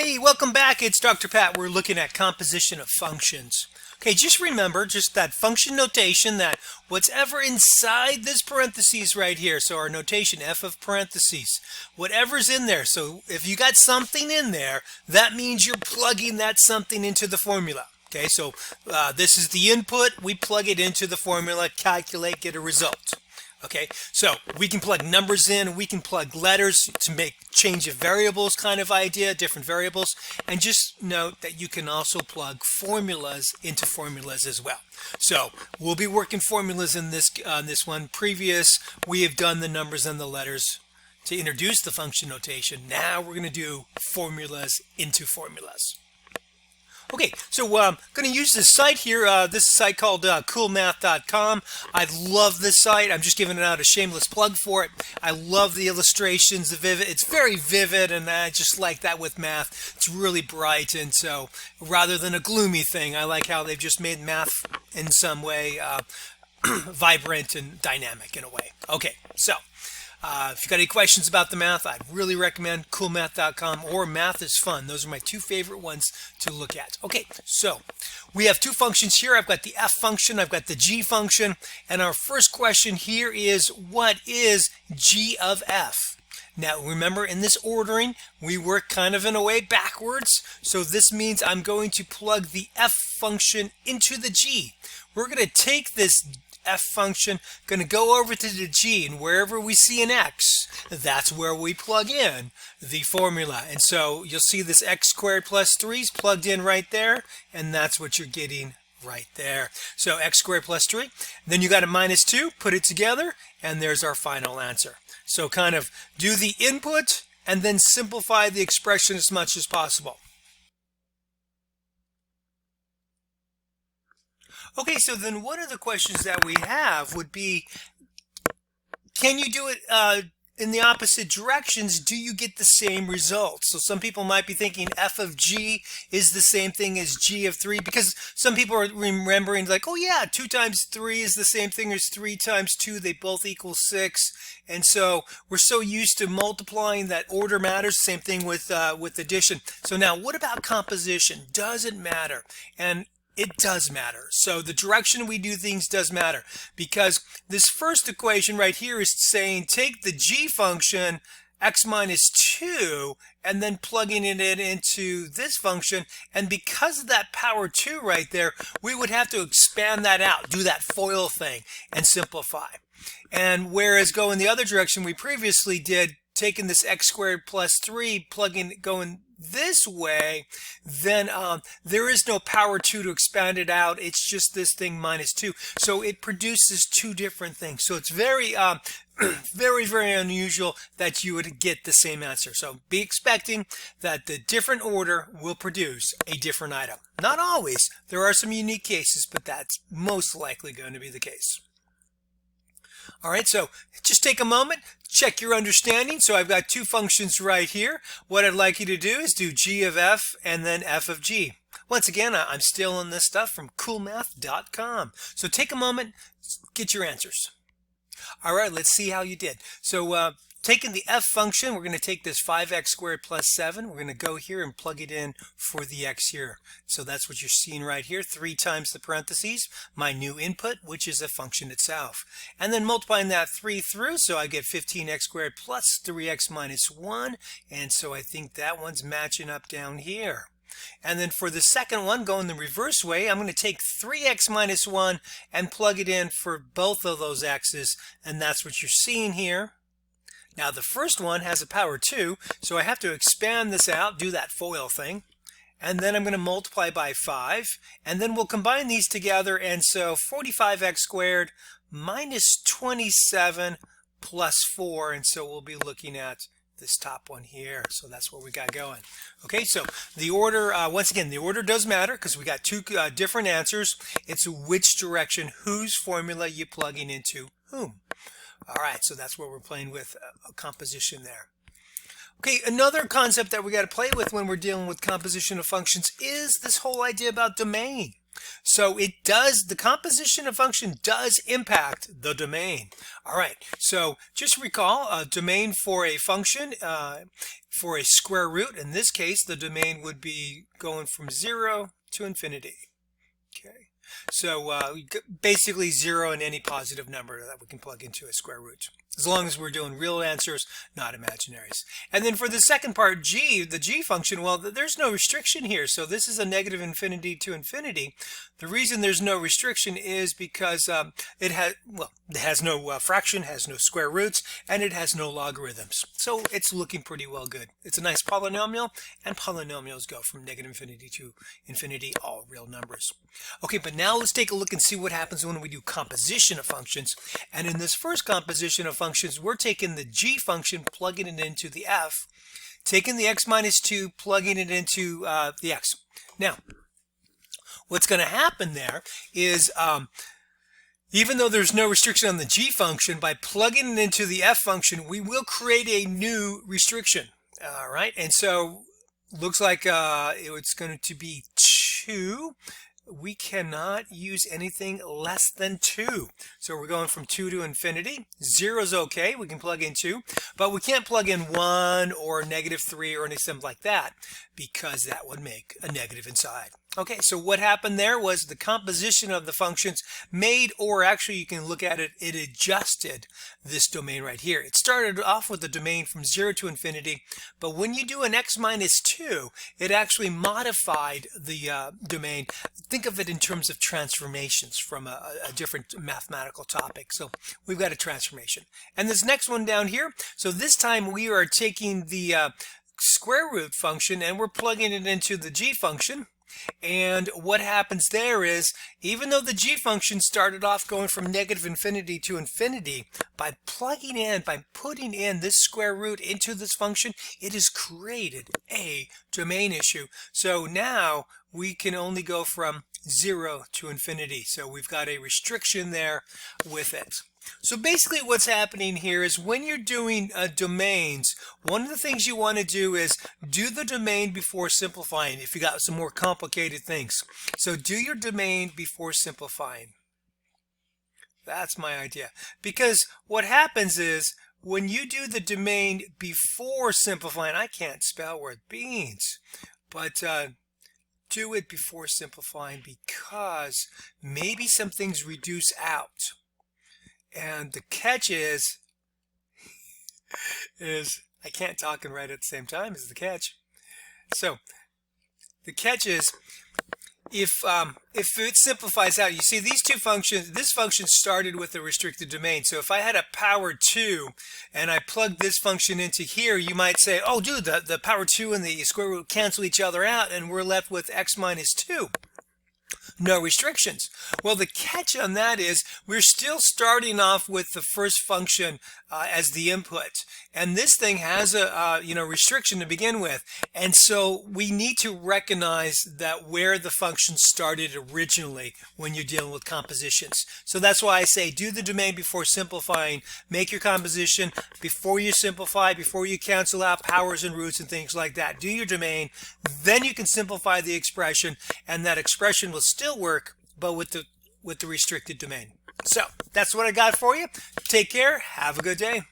Hey, welcome back. It's Dr. Pat. We're looking at composition of functions. Okay, just remember just that function notation, that whatever inside this parentheses right here. So our notation f of parentheses, whatever's in there. So if you got something in there, that means you're plugging that something into the formula. Okay, so this is the input. We plug it into the formula, calculate, get a result. Okay, so we can plug numbers in, we can plug letters to make change of variables kind of idea, different variables, and just note that you can also plug formulas into formulas as well. So we'll be working formulas in this one. Previous, we have done the numbers and the letters to introduce the function notation. Now we're going to do formulas into formulas. Okay, so I'm going to use this site here. This is a site called coolmath.com. I love this site. I'm just giving it out a shameless plug for it. I love the illustrations, the vivid. It's very vivid, and I just like that with math. It's really bright, and so rather than a gloomy thing, I like how they've just made math in some way vibrant and dynamic in a way. Okay, so if you've got any questions about the math, I'd really recommend coolmath.com or Math is Fun. Those are my two favorite ones to look at. Okay, so we have two functions here. I've got the f function, I've got the g function, and our first question here is, what is g of f? Now remember, in this ordering, we work kind of in a way backwards. So this means I'm going to plug the f function into the g. We're going to take this f function, going to go over to the g, and wherever we see an x, that's where we plug in the formula. And so you'll see this x squared plus 3 is plugged in right there, and that's what you're getting right there. So x squared plus 3, then you got a minus 2, put it together, and there's our final answer. So kind of do the input and then simplify the expression as much as possible. Okay, so then one of the questions that we have would be, can you do it in the opposite directions? Do you get the same results? So some people might be thinking f of g is the same thing as g of 3, because some people are remembering like, oh yeah, 2 times 3 is the same thing as 3 times 2. They both equal 6. And so we're so used to multiplying that order matters. Same thing with addition. So now what about composition? Does it matter? And it does matter. So the direction we do things does matter, because this first equation right here is saying take the g function x minus 2 and then plugging it into this function, and because of that power 2 right there, we would have to expand that out, do that FOIL thing, and simplify. And whereas going the other direction we previously did, taking this x squared plus 3, going this way, then there is no power 2 to expand it out. It's just this thing minus 2. So it produces two different things. So it's very, very unusual that you would get the same answer. So be expecting that the different order will produce a different item. Not always. There are some unique cases, but that's most likely going to be the case. All right, so just take a moment, check your understanding. So I've got two functions right here. What I'd like you to do is do g of f and then f of g. Once again, I'm stealing this stuff from coolmath.com. So take a moment, get your answers. All right, let's see how you did. So taking the f function, we're going to take this 5x squared plus 7. We're going to go here and plug it in for the x here. So that's what you're seeing right here, 3 times the parentheses, my new input, which is a function itself. And then multiplying that 3 through, so I get 15x squared plus 3x minus 1. And so I think that one's matching up down here. And then for the second one, going the reverse way, I'm going to take 3x minus 1 and plug it in for both of those x's. And that's what you're seeing here. Now the first one has a power 2, so I have to expand this out, do that FOIL thing, and then I'm going to multiply by 5, and then we'll combine these together, and so 45x squared minus 27 plus 4, and so we'll be looking at this top one here. So that's what we got going. Okay, so the order, once again, the order does matter because we got two different answers. It's which direction, whose formula you plugging into whom. All right, so that's where we're playing with a composition there. Okay, another concept that we got to play with when we're dealing with composition of functions is this whole idea about domain. So it does, the composition of function does impact the domain. All right, so just recall a domain for a function, for a square root. In this case, the domain would be going from 0 to infinity. Okay, so basically 0 and any positive number that we can plug into a square root, as long as we're doing real answers, not imaginaries. And then for the second part, g, the g function, well, there's no restriction here. So this is a negative infinity to infinity. The reason there's no restriction is because it has no fraction, has no square roots, and it has no logarithms. So it's looking pretty well good. It's a nice polynomial, and polynomials go from negative infinity to infinity, all real numbers. Okay, but now let's take a look and see what happens when we do composition of functions. And in this first composition of functions, we're taking the g function, plugging it into the f, taking the x minus 2, plugging it into the x. Now, what's going to happen there is, even though there's no restriction on the g function, by plugging it into the f function, we will create a new restriction. All right, and so looks like it's going to be 2. We cannot use anything less than 2. So we're going from 2 to infinity. 0 is okay. We can plug in 2. But we can't plug in 1 or negative 3 or anything like that, because that would make a negative inside. Okay, so what happened there was the composition of the functions made, or actually you can look at it, it adjusted this domain right here. It started off with the domain from 0 to infinity, but when you do an x minus 2, it actually modified the domain. Think of it in terms of transformations from a different mathematical topic. So we've got a transformation. And this next one down here, so this time we are taking the square root function and we're plugging it into the g function. And what happens there is, even though the g function started off going from negative infinity to infinity, by plugging in, by putting in this square root into this function, it has created a domain issue. So now we can only go from 0 to infinity. So we've got a restriction there with it. So basically what's happening here is when you're doing domains, one of the things you want to do is do the domain before simplifying if you got some more complicated things. So do your domain before simplifying. That's my idea. Because what happens is when you do the domain before simplifying, I can't spell worth beans, but do it before simplifying, because maybe some things reduce out. And the catch is I can't talk and write at the same time is the catch. So the catch is if it simplifies out, you see these two functions, this function started with a restricted domain. So if I had a power 2 and I plugged this function into here, you might say, oh dude, the power 2 and the square root cancel each other out and we're left with x minus 2. No restrictions. Well, the catch on that is we're still starting off with the first function as the input, and this thing has a restriction to begin with, and so we need to recognize that where the function started originally when you're dealing with compositions. So that's why I say do the domain before simplifying. Make your composition before you simplify, before you cancel out powers and roots and things like that. Do your domain, then you can simplify the expression, and that expression will still work, but with the restricted domain. So that's what I got for you. Take care. Have a good day.